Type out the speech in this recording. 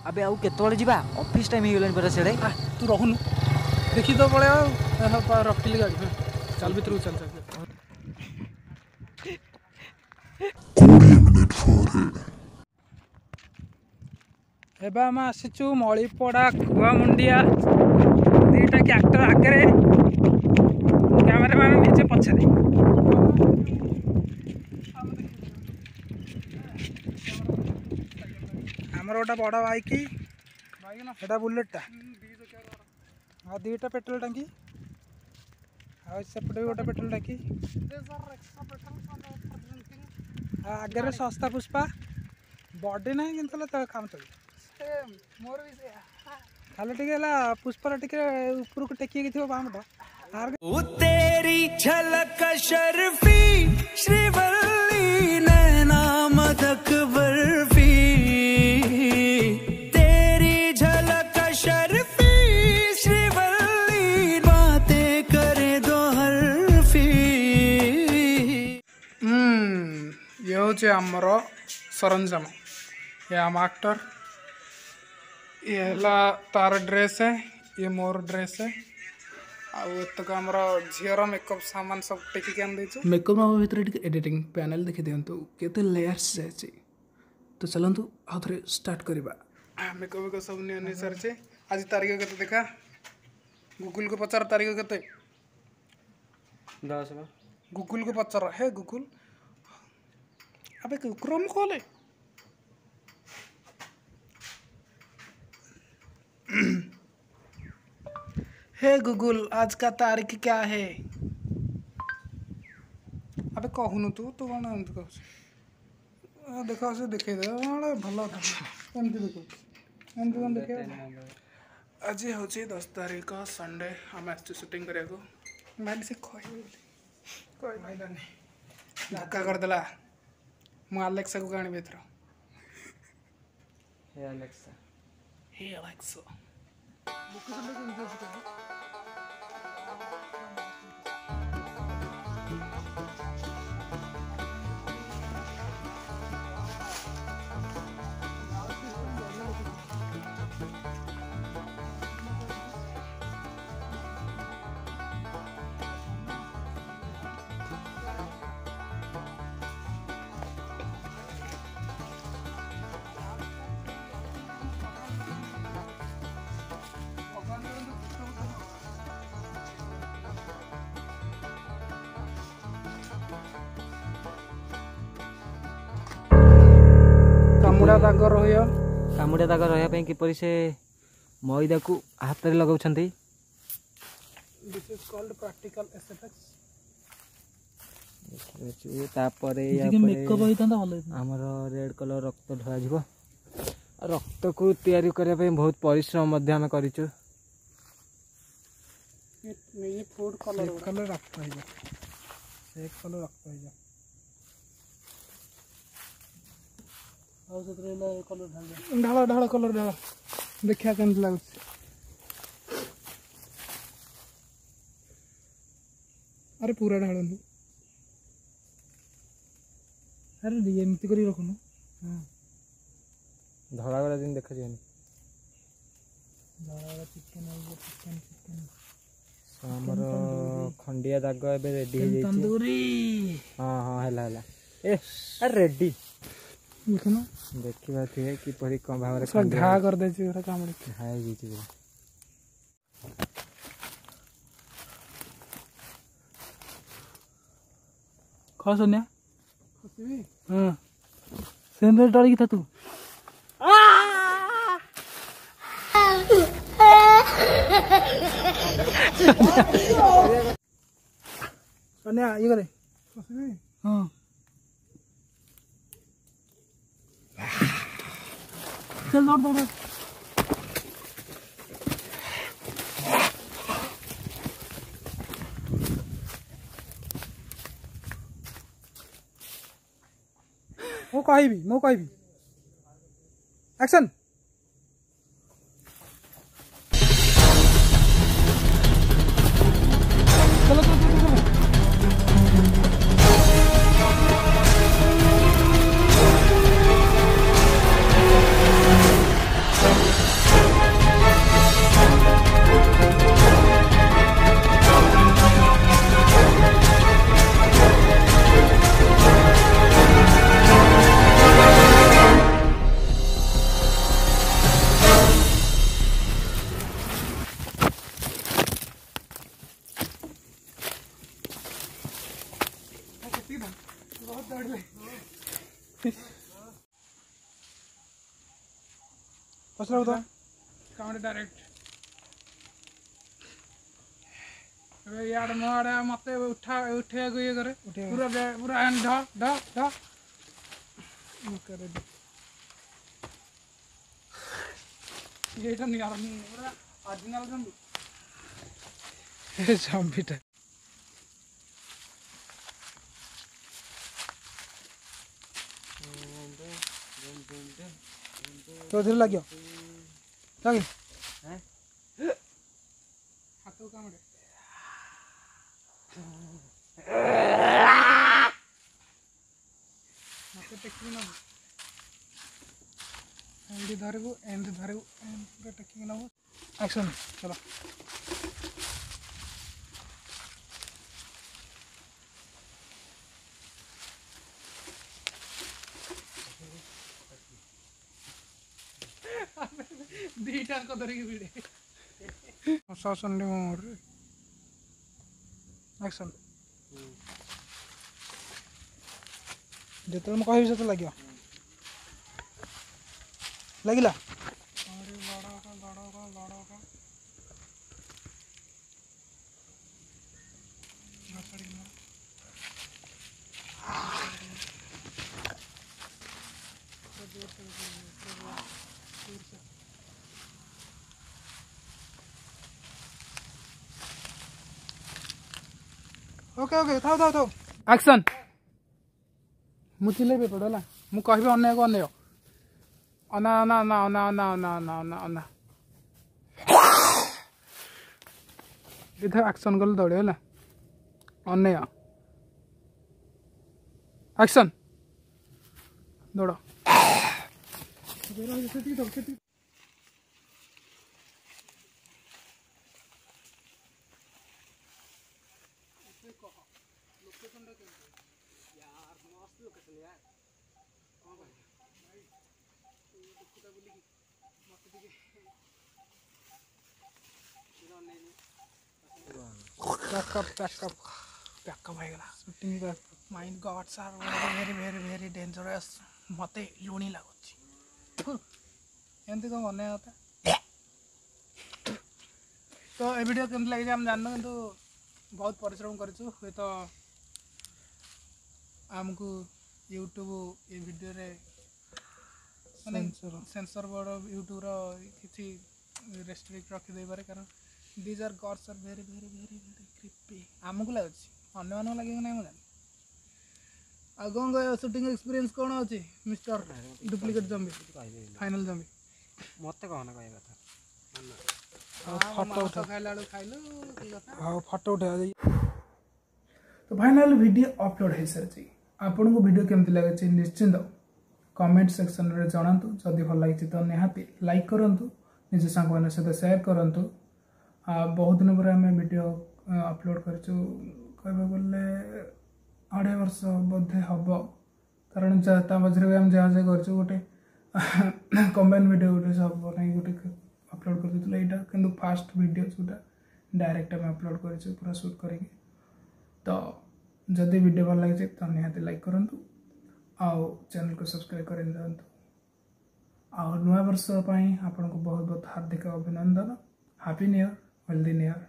अबे आउ केतोळे जीवा ऑफिस टाइम ही गेलन पर सेडे तू रहनु देखी तो पड़े रखिली गाड़ी चल भीतर चल चल एबे आम आसीचु मलीपड़ा खुआमुंडिया दीटा क्याक्टर आगे कैमेरामैन नीचे पछरे आमर गोटे बड़ बाइक एटा बुलेटा हाँ दीटा पेट्रोल टांकी सेपटे भी गोटे पेट्रोल टांकी आगे सस्ता पुष्पा बॉडी ना कि काम चल खाली टे पुष्पर टे ऊपर को टेकी थी बामटा तेरी झलक शर्फी श्रीवल्ली नैना मदक बर्फी तेरी झलक शर्फी श्रीवल्ली बातें करे दो हरफी ये हूँ आमर सरंजाम ये आम एक्टर ये तार ड्रेस है ये मोर ड्रेस है आतक आमर झीर मेकअप सामान सब टेकिक आन मेकअप भर एडिटिंग पैनल देखी दिंतु केते लेयर्स जाए तो चलतु आउ थे स्टार्ट करवा मेकअप वेकअप सब नहीं सारी आज तारीख के देखा गूगल को पचार तारीख के 10 गूगल को पचार हे गूगल अबे क्रोम खोले हे गूगल आज का तारीख क्या है अबे कहूनु तू तू कौन एमती कह देख से देखे दे भल एमती देख एमती कौन देखे आज हूँ 10 तारीख संडे आम आुटिंग करने भाई से कहलानी धक्का करदेला मु आलेक्सा को आनी एथर हे अलेक्सा हे अलेक्सा कामुड़ा दाग रहा किपरि से मैदा को हाथ में लगाउछन this is called practical aesthetics आमर रेड कलर रक्त ढला जीव रक्त को तैयारी करने बहुत परिश्रम आम कर फूड कलर कलर रक्त से कलर रक्त ढाला ढाला कलर ढाला देखा के लगे अरे पूरा ढाल अरे एमती कर रखुन धड़ा वाला दिन देखा जाए चिकेन चिकेन चिकेन हमर खंडिया दाग एबे रेडी तंदूरी हां हां हला हला ए रेडी देखना देखिबा थी कि परी कम भाव रे घा कर दे छी काम हाय जी खा सोनिया हां सेंदर डर की था तू सोनिया ये करे हां चल दौड़ दौड़ मो कहबी एक्शन चलो चलो चलो पछला तो कामड़े डायरेक्ट अबे यार मारे मते उठे को ये करे पूरा एंड ढ करे ये तो नहीं यार पूरा ओरिजिनल जंबी जंबीटा तो धीरे लगियो लगे हैं हाथों कामड़े मते टेक्की ना एंड धरबो एंड पूरा टेक्की ना एक्शन चलो दीटा को धरिकी भिड़े मोर एक्शन जिते कह से लगे लगिला ओके ओके थाओ एक्शन मु चिल्ले पड़ला मु कहबे अन्य को अन्य अना अना अना अना अना अना अना अना अना इधर एक्शन गल दौड़े है अन्य एक्शन दौड़ बैकअप होगा shooting backup my God sir very very very dangerous मते लुणी लगुच एमती कौन बने होता तो ये वीडियो केमती लगे हम जानना किंतु बहुत परिश्रम करूँ हुए तो आमको यूट्यूब ये वीडियो रे सेंसर बोर्ड यूट्यूब किसी रेस्ट्रिक्ट रखिदे पारे कारण these are gods are very very very very creepy आमको लगुच अन्य मानक लगे ना मुझे आ कौन कह शूटिंग एक्सपीरियंस कौन अच्छी mister duplicate zombie final zombie मत कहना कह फोटो उठा हाँ फोटो उठा तो फाइनल वीडियो अपलोड हो सारी आपन को वीडियो केमती लगे निश्चिंत कमेंट सेक्शन रे जनातु जदि भल लगी तो निहाती लाइक करंतु निज सांग मान सहित शेयर करंतु बहुत दिन पर आम वीडियो अपलोड करचु कहबा बोले 2.5 वर्ष बोधे हम कारण मझे भी आम जहाँ जहाँ कर गोटे कंबाइन वीडियो गोटे सब बनाई गोटे अपलोड कर यहाँ कि फास्ट वीडियो जोटा डायरेक्ट आम अपलोड कर पूरा शूट करके तो जदि वीडियो भल लगे तो निहाती लाइक करंतु आउ चैनल को सब्सक्राइब कर दिंतु आ नया वर्ष आपन को बहुत बहुत हार्दिक अभिनंदन happy new year healthy new year.